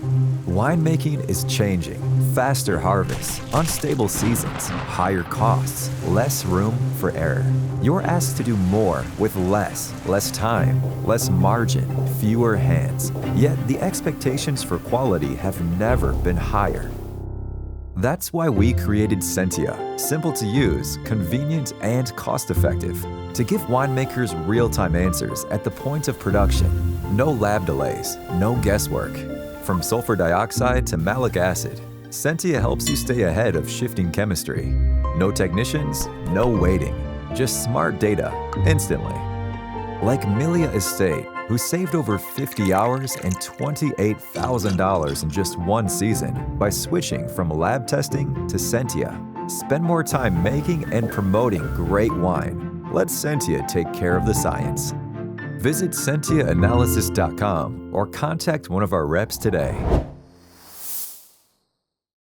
Winemaking is changing. Faster harvests, unstable seasons, higher costs, less room for error. You're asked to do more with less time, less margin, fewer hands. Yet the expectations for quality have never been higher. That's why we created Sentia, simple to use, convenient, and cost-effective, to give winemakers real-time answers at the point of production. No lab delays, no guesswork. From sulfur dioxide to malic acid, Sentia helps you stay ahead of shifting chemistry. No technicians, no waiting, just smart data, instantly. Like Milia Estate, who saved over 50 hours and $28,000 in just one season by switching from lab testing to Sentia. Spend more time making and promoting great wine. Let Sentia take care of the science. Visit SentiaAnalysis.com or contact one of our reps today.